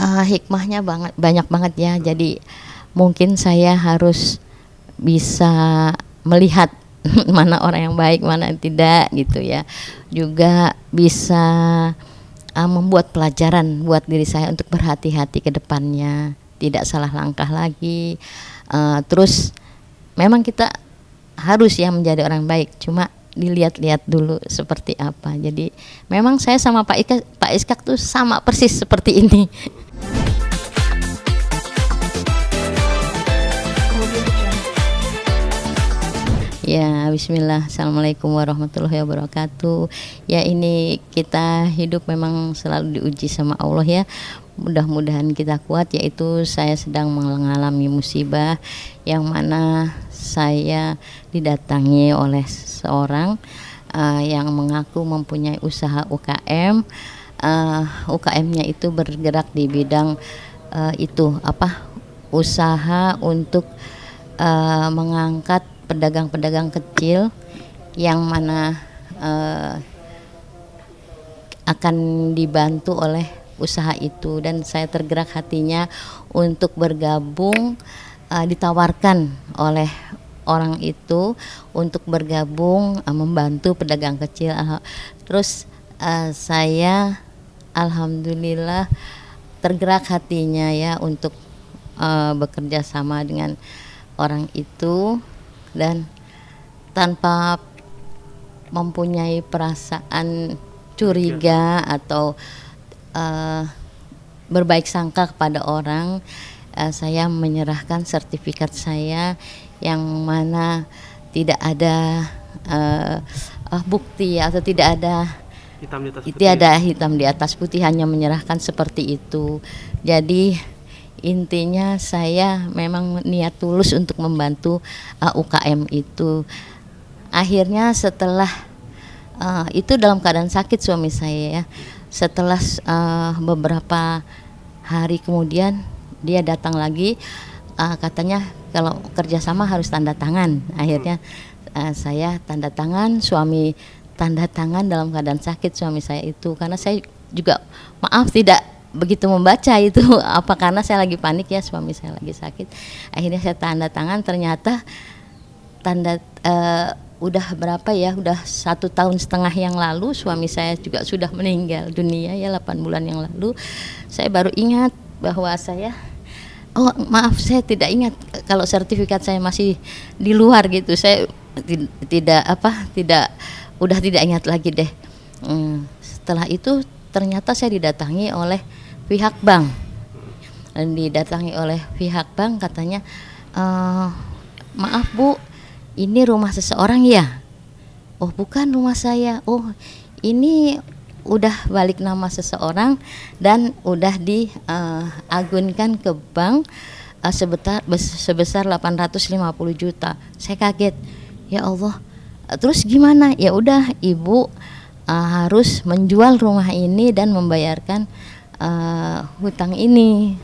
Hikmahnya banyak banget ya. Jadi mungkin saya harus bisa melihat mana orang yang baik, mana yang tidak gitu ya. Juga bisa membuat pelajaran buat diri saya untuk berhati-hati ke depannya, tidak salah langkah lagi. Terus memang kita harus ya menjadi orang baik, cuma dilihat-lihat dulu seperti apa. Jadi memang saya sama Pak Iskak tuh sama persis seperti ini. Ya, bismillah. Assalamualaikum warahmatullahi wabarakatuh. Ya, ini kita hidup memang selalu diuji sama Allah ya. Mudah-mudahan kita kuat, yaitu saya sedang mengalami musibah yang mana saya didatangi oleh seorang yang mengaku mempunyai usaha UKM. UKM-nya itu bergerak di bidang usaha untuk mengangkat pedagang-pedagang kecil yang mana akan dibantu oleh usaha itu, dan saya tergerak hatinya untuk bergabung, ditawarkan oleh orang itu untuk bergabung membantu pedagang kecil. Terus saya alhamdulillah tergerak hatinya ya untuk bekerja sama dengan orang itu, dan tanpa mempunyai perasaan curiga atau berbaik sangka kepada orang, saya menyerahkan sertifikat saya yang mana tidak ada bukti atau tidak ada hitam di atas putih, hanya menyerahkan seperti itu. Jadi intinya saya memang niat tulus untuk membantu UKM itu. Akhirnya setelah itu dalam keadaan sakit suami saya ya. Setelah beberapa hari kemudian dia datang lagi, katanya kalau kerjasama harus tanda tangan. Akhirnya saya tanda tangan, suami tanda tangan dalam keadaan sakit suami saya itu, karena saya juga tidak begitu membaca itu apa, karena saya lagi panik ya, suami saya lagi sakit. Akhirnya saya tanda tangan, ternyata udah berapa ya, udah 1,5 tahun yang lalu suami saya juga sudah meninggal dunia ya, 8 bulan yang lalu. Saya baru ingat bahwa saya saya tidak ingat kalau sertifikat saya masih di luar gitu. Saya udah tidak ingat lagi deh. Setelah itu ternyata saya didatangi oleh pihak bank, katanya, maaf Bu, ini rumah seseorang ya? Oh bukan rumah saya. Oh ini udah balik nama seseorang dan udah diagunkan ke bank sebesar 850 juta. Saya kaget, ya Allah. Terus gimana? Ya udah Ibu harus menjual rumah ini dan membayarkan hutang ini.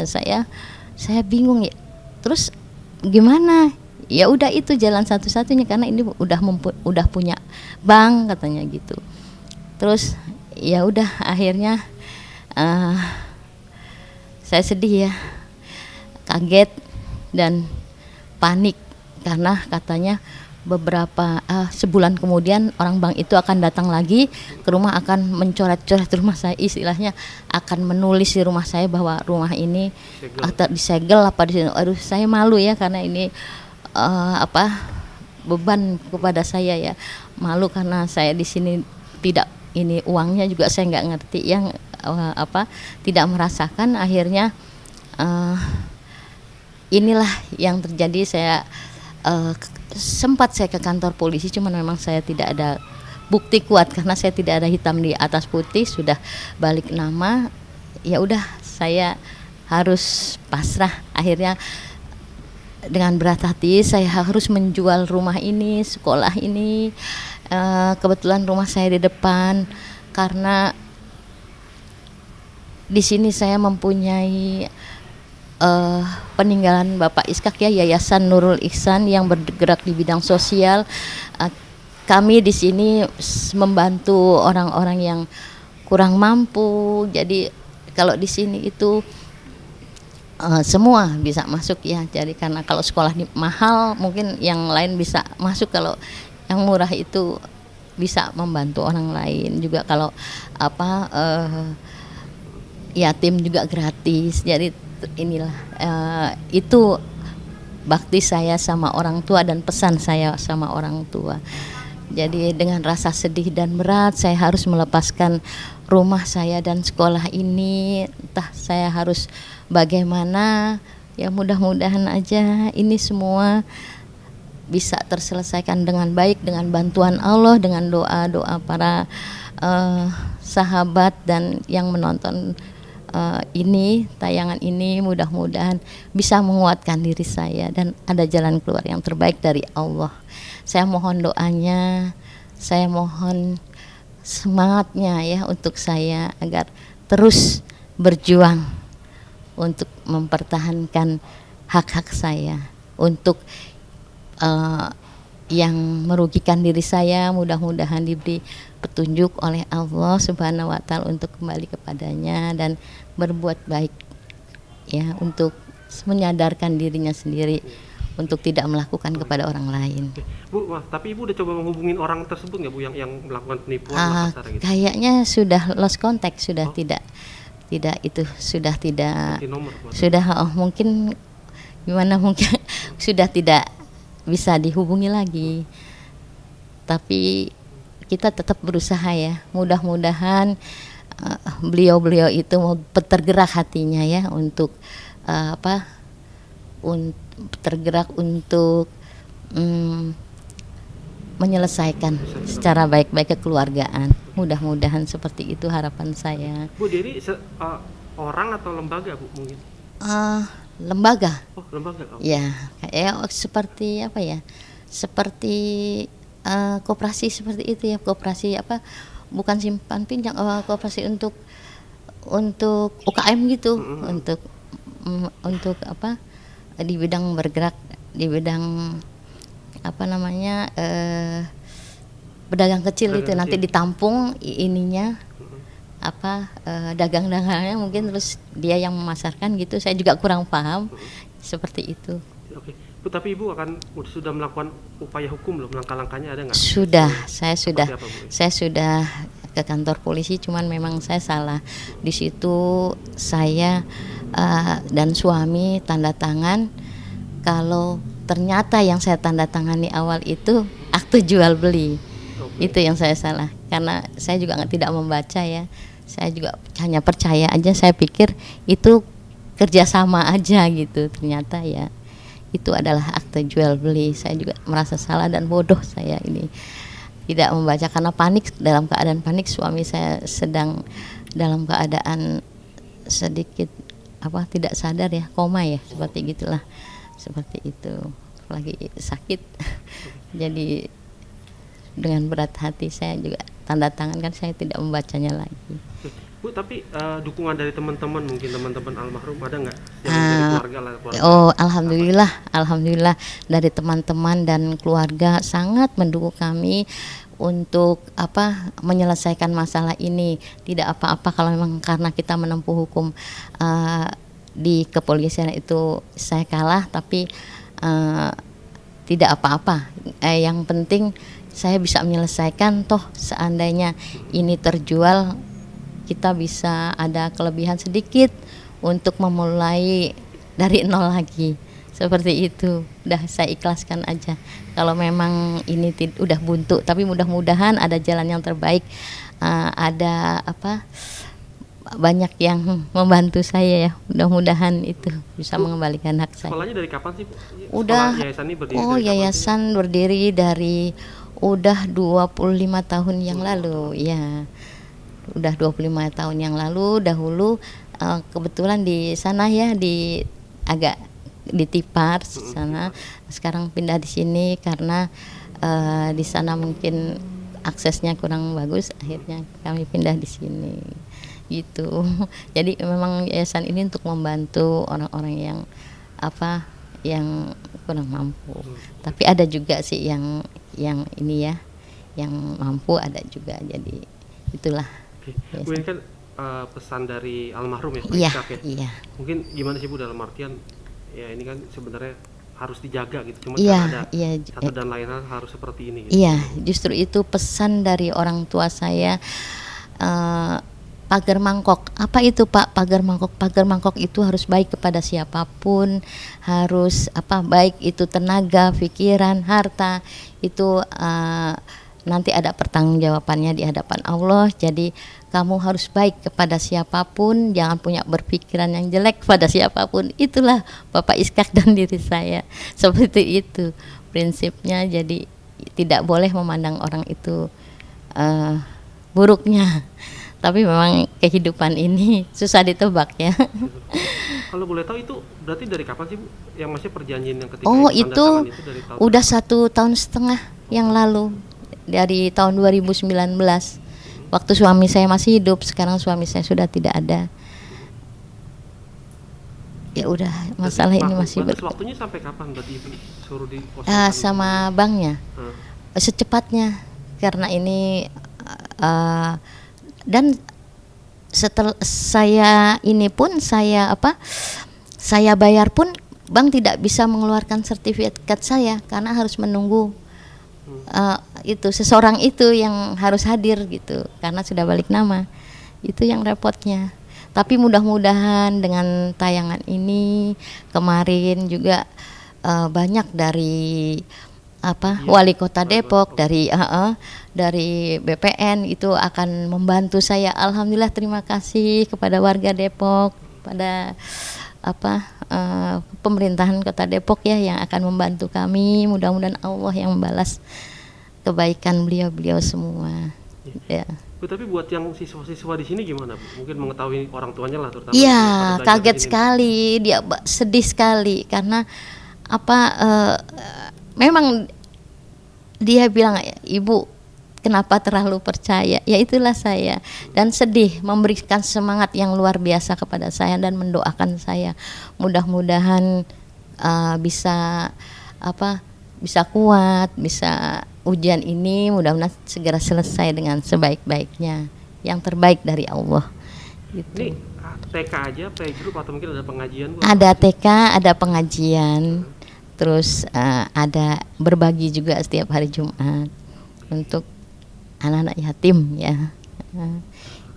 Saya bingung ya. Terus gimana? Ya udah itu jalan satu-satunya, karena ini udah punya bank katanya gitu. Terus ya udah akhirnya saya sedih ya, kaget dan panik, karena katanya beberapa sebulan kemudian orang bank itu akan datang lagi ke rumah, akan mencoret-coret rumah saya, istilahnya akan menulis di rumah saya bahwa rumah ini disegel apa di sini. Aduh saya malu ya, karena ini beban kepada saya ya, malu karena saya di sini tidak, ini uangnya juga saya nggak ngerti yang tidak merasakan. Akhirnya inilah yang terjadi. Saya sempat saya ke kantor polisi, cuman memang saya tidak ada bukti kuat karena saya tidak ada hitam di atas putih, sudah balik nama. Ya udah saya harus pasrah. Akhirnya dengan berat hati saya harus menjual rumah ini, sekolah ini. Kebetulan rumah saya di depan, karena di sini saya mempunyai peninggalan Bapak Iskak ya, Yayasan Nurul Ihsan yang bergerak di bidang sosial. Kami di sini membantu orang-orang yang kurang mampu. Jadi kalau di sini itu semua bisa masuk ya. Jadi karena kalau sekolah mahal mungkin yang lain bisa masuk, kalau yang murah itu bisa membantu orang lain juga. Kalau apa yatim juga gratis. Jadi inilah itu bakti saya sama orang tua dan pesan saya sama orang tua. Jadi dengan rasa sedih dan berat saya harus melepaskan rumah saya dan sekolah ini. Entah saya harus bagaimana, ya mudah-mudahan aja ini semua bisa terselesaikan dengan baik dengan bantuan Allah, dengan doa-doa para sahabat dan yang menonton ini tayangan ini. Mudah-mudahan bisa menguatkan diri saya dan ada jalan keluar yang terbaik dari Allah. Saya mohon doanya, saya mohon semangatnya ya untuk saya agar terus berjuang untuk mempertahankan hak-hak saya, untuk yang merugikan diri saya mudah-mudahan diberi petunjuk oleh Allah Subhanahu wa taala untuk kembali kepadanya dan berbuat baik ya, untuk menyadarkan dirinya sendiri untuk tidak melakukan kepada orang lain. Bu, tapi Ibu udah coba menghubungin orang tersebut nggak Bu yang melakukan penipuan gitu? Kayaknya sudah lost contact, sudah tidak itu sudah tidak nomor, sudah mungkin gimana mungkin sudah tidak bisa dihubungi lagi. Tapi kita tetap berusaha ya. Mudah-mudahan beliau itu mau tergerak hatinya ya untuk tergerak untuk menyelesaikan secara baik-baik kekeluargaan. Mudah-mudahan seperti itu harapan saya. Bu, jadi orang atau lembaga Bu mungkin? Lembaga. Oh, lembaga. Oh. Ya, kayak seperti apa ya? Seperti koperasi seperti itu ya, koperasi apa? Bukan simpan pinjam, koperasi untuk UKM gitu, untuk apa? Di bidang bergerak di bidang apa namanya pedagang kecil itu nanti ditampung ininya dagang-dagangnya mungkin terus dia yang memasarkan gitu. Saya juga kurang paham seperti itu. Oke. Bu, tapi Ibu sudah melakukan upaya hukum belum? Langkah-langkahnya ada nggak? Sudah, saya sudah ke kantor polisi, cuman memang saya salah. Di situ saya dan suami tanda tangan kalau ternyata yang saya tanda tangani awal itu akte jual beli. Itu yang saya salah, karena saya juga tidak membaca ya. Saya juga hanya percaya aja, saya pikir itu kerjasama aja gitu. Ternyata ya itu adalah akte jual beli. Saya juga merasa salah dan bodoh saya ini tidak membaca karena panik. Dalam keadaan panik suami saya sedang dalam keadaan sedikit tidak sadar ya, koma ya, seperti gitulah. Seperti itu, lagi sakit. Jadi dengan berat hati saya juga tanda tangan, kan saya tidak membacanya lagi. Bu, tapi dukungan dari teman-teman, mungkin teman-teman almarhum ada nggak? Dari keluarga. Oh, alhamdulillah dari teman-teman dan keluarga sangat mendukung kami untuk menyelesaikan masalah ini. Tidak apa-apa kalau memang karena kita menempuh hukum di kepolisian itu saya kalah, tapi tidak apa-apa. Yang penting saya bisa menyelesaikan, toh seandainya ini terjual kita bisa ada kelebihan sedikit untuk memulai dari nol lagi. Seperti itu. Udah saya ikhlaskan aja. Kalau memang ini udah buntu, tapi mudah-mudahan ada jalan yang terbaik. Ada banyak yang membantu saya ya. Mudah-mudahan itu bisa mengembalikan hak saya. Sekolahnya dari kapan sih, Bu? Yayasan berdiri dari udah 25 tahun yang lalu ya. Udah 25 tahun yang lalu. Dahulu kebetulan di sana ya, agak di Tipar sana. Sekarang pindah di sini karena di sana mungkin aksesnya kurang bagus, akhirnya kami pindah di sini gitu. Jadi memang yayasan ini untuk membantu orang-orang yang yang kurang mampu. Tapi ada juga sih yang ini ya, yang mampu ada juga. Jadi itulah. Bu, ini kan pesan dari almarhum ya, Pak Iya, Ishak ya. iya. Mungkin gimana sih Bu dalam artian ya ini kan sebenarnya harus dijaga gitu. Cuma Iya, kan ada iya, satu dan lain hal harus seperti ini gitu. iya, justru itu pesan dari orang tua saya. eh, Pagar mangkok, apa itu Pak? Pagar mangkok. Pagar mangkok itu harus baik kepada siapapun, harus apa? Baik itu tenaga, pikiran, harta, itu nanti ada pertanggungjawabannya di hadapan Allah. Jadi kamu harus baik kepada siapapun, jangan punya berpikiran yang jelek pada siapapun. Itulah Bapak Ishak dan diri saya. Seperti itu prinsipnya. Jadi tidak boleh memandang orang itu buruknya. Tapi memang kehidupan ini susah ditebak ya. Kalau boleh tahu itu berarti dari kapan sih Bu? Yang masih perjanjian yang ketika Oh tanda itu tangan itu dari tahun udah 1,5 tahun yang lalu, dari tahun 2019. Waktu suami saya masih hidup, sekarang suami saya sudah tidak ada. Ya udah, masalah ini masih batas waktunya sampai kapan berarti Ibu suruh di sama banknya secepatnya, karena ini dan setelah saya ini pun saya bayar pun bank tidak bisa mengeluarkan sertifikat saya karena harus menunggu itu seseorang itu yang harus hadir gitu, karena sudah balik nama. Itu yang repotnya. Tapi mudah-mudahan dengan tayangan ini kemarin juga banyak dari Wali Kota Depok, dari BPN itu akan membantu saya. Alhamdulillah, terima kasih kepada warga Depok, pada pemerintahan Kota Depok ya yang akan membantu kami. Mudah-mudahan Allah yang membalas kebaikan beliau semua. Ya. Bu, tapi buat yang siswa-siswa di sini gimana Bu? Mungkin mengetahui orang tuanya lah terutama. Iya, kaget sekali, dia sedih sekali karena memang dia bilang, Ibu kenapa terlalu percaya? Ya itulah saya, dan sedih, memberikan semangat yang luar biasa kepada saya dan mendoakan saya. Mudah-mudahan bisa kuat, bisa ujian ini mudah-mudahan segera selesai dengan sebaik-baiknya, yang terbaik dari Allah. Gitu. Ini TK aja, playgroup atau mungkin ada pengajian Bu? Ada TK, ada pengajian. Terus ada berbagi juga setiap hari Jumat untuk anak-anak yatim ya.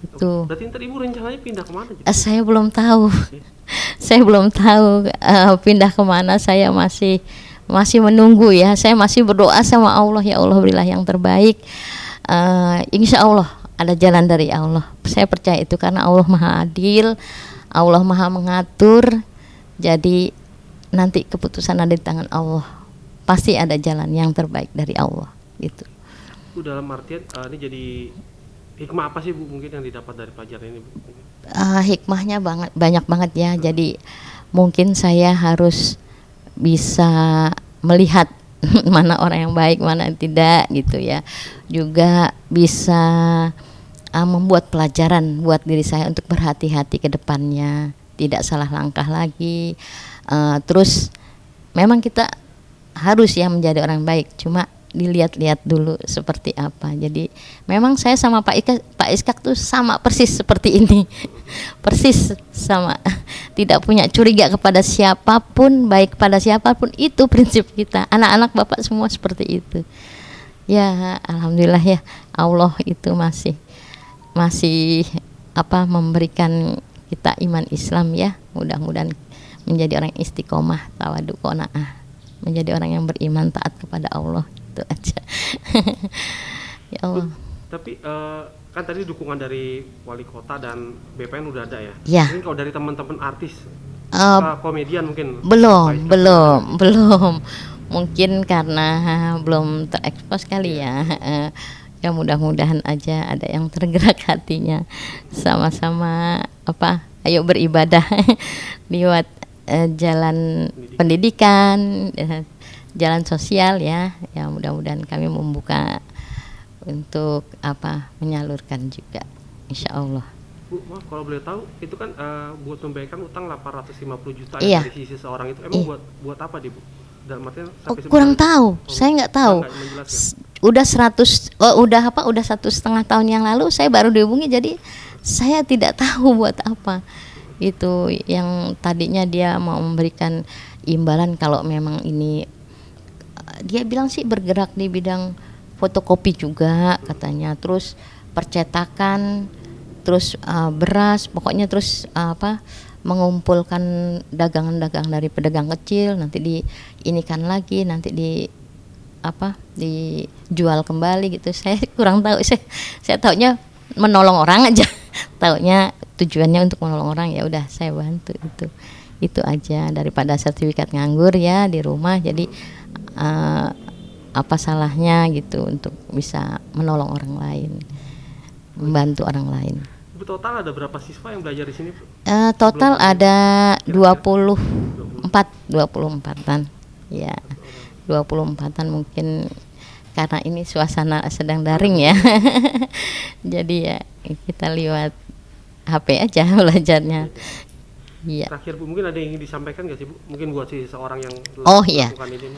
Itu. Berarti ntar Ibu rencananya pindah kemana? Saya belum tahu. Saya belum tahu pindah kemana. Saya masih menunggu ya. Saya masih berdoa sama Allah, ya Allah berilah yang terbaik. Insya Allah ada jalan dari Allah. Saya percaya itu karena Allah Maha Adil, Allah Maha mengatur. Jadi nanti keputusan ada di tangan Allah, pasti ada jalan yang terbaik dari Allah gitu. Bu, dalam artian ini jadi hikmah apa sih Bu mungkin yang didapat dari pelajaran ini Bu? Hikmahnya banyak banget ya. Jadi mungkin saya harus bisa melihat mana orang yang baik, mana yang tidak gitu ya. Juga bisa membuat pelajaran buat diri saya untuk berhati-hati ke depannya, tidak salah langkah lagi. Terus memang kita harus ya menjadi orang baik, cuma dilihat-lihat dulu seperti apa. Jadi memang saya sama Pak Ishak tuh sama persis seperti ini. Persis sama, tidak punya curiga kepada siapapun, baik pada siapapun. Itu prinsip kita. Anak-anak Bapak semua seperti itu. Ya alhamdulillah ya, Allah itu masih memberikan kita iman Islam ya. Mudah-mudahan menjadi orang istiqomah, tawadu, qanaah, menjadi orang yang beriman, taat kepada Allah. Itu aja. Ya Allah. Tapi kan tadi dukungan dari wali kota dan BPN udah ada ya. Ya. Mungkin kalau dari teman-teman artis, komedian mungkin belum. Mungkin karena belum terekspos kali ya. Ya mudah-mudahan aja ada yang tergerak hatinya, sama-sama ayo beribadah lewat jalan pendidikan, jalan sosial ya. Ya mudah-mudahan kami membuka untuk menyalurkan juga, insya Allah. Bu, maaf kalau boleh tahu, itu kan buat membayarkan utang 850 juta Iya. dari sisi seorang itu, emang buat apa Bu? Dalam artian Kurang tahu, saya nggak tahu. Udah 1,5 tahun yang lalu saya baru dihubungi, jadi saya tidak tahu buat apa. Itu yang tadinya dia mau memberikan imbalan kalau memang ini, dia bilang sih bergerak di bidang fotokopi juga katanya, terus percetakan, terus beras, pokoknya terus mengumpulkan dagangan-dagang dari pedagang kecil, nanti diinikan lagi, nanti dijual kembali gitu. Saya kurang tahu, saya taunya menolong orang aja. Taunya tujuannya untuk menolong orang, ya udah saya bantu itu aja, daripada sertifikat nganggur ya di rumah. Jadi apa salahnya gitu untuk bisa menolong orang lain, membantu orang lain. Bu, total ada berapa siswa yang belajar di sini, Bu? Total ada 24-an ya, 24-an mungkin, karena ini suasana sedang daring ya. Jadi ya kita lewat HP aja belajarnya. Iya. Terakhir Bu, mungkin ada yang ingin disampaikan nggak sih Bu? Mungkin buat seseorang yang iya. melakukan ini.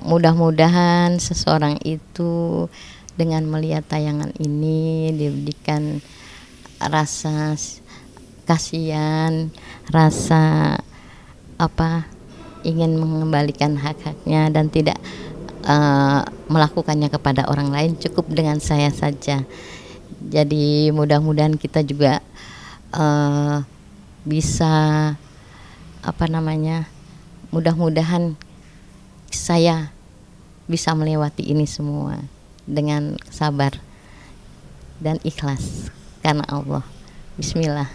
Mudah-mudahan seseorang itu dengan melihat tayangan ini diberikan rasa kasihan, rasa ingin mengembalikan hak-haknya dan tidak melakukannya kepada orang lain, cukup dengan saya saja. Jadi mudah-mudahan kita juga bisa mudah-mudahan saya bisa melewati ini semua dengan sabar dan ikhlas karena Allah. Bismillah.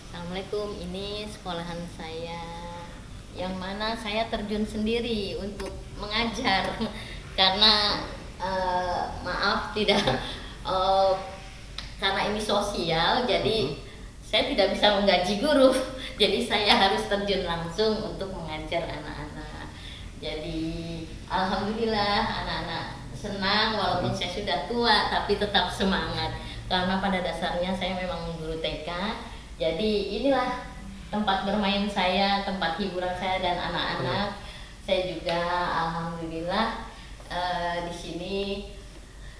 Assalamualaikum, ini sekolahan saya yang mana saya terjun sendiri untuk mengajar karena maaf tidak karena ini sosial, jadi saya tidak bisa menggaji guru, jadi saya harus terjun langsung untuk mengajar anak-anak. Jadi alhamdulillah anak-anak senang walaupun saya sudah tua, tapi tetap semangat karena pada dasarnya saya memang guru TK. Jadi inilah tempat bermain saya, tempat hiburan saya dan anak-anak. Saya juga alhamdulillah di sini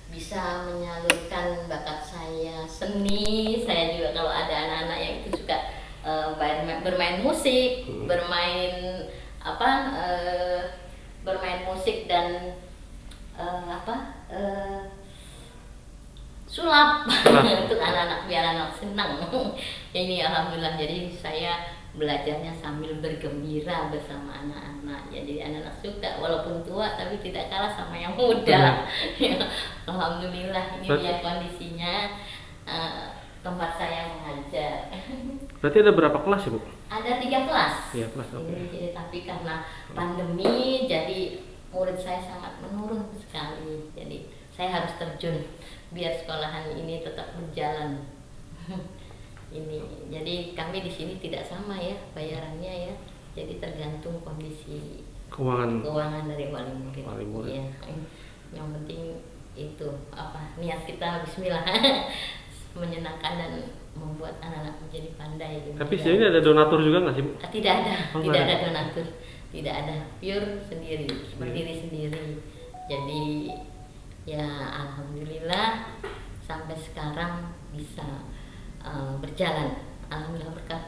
bisa menyalurkan bakat saya seni. Saya juga kalau ada anak-anak yang itu suka bermain musik, bermain musik dan sulap untuk anak-anak, biar anak senang. Ini alhamdulillah, jadi saya belajarnya sambil bergembira bersama anak-anak. Jadi anak-anak suka walaupun tua tapi tidak kalah sama yang muda. Alhamdulillah, ini dia kondisinya tempat saya mengajar. Berarti ada berapa kelas ya Bu? Ada 3 kelas. 3 kelas, oke. Jadi tapi karena pandemi jadi murid saya sangat menurun sekali. Jadi saya harus terjun biar sekolahan ini tetap berjalan. Ini jadi kami di sini tidak sama ya bayarannya ya, jadi tergantung kondisi keuangan dari wali murid. Ya, yang penting itu niat kita Bismillah menyenangkan dan membuat anak-anak menjadi pandai. Tapi sejauh ini ada donatur juga nggak sih Bu? Tidak ada, tidak ada donatur, tidak ada, pure sendiri, berdiri sendiri. Jadi ya alhamdulillah sampai sekarang bisa berjalan, alhamdulillah berkat.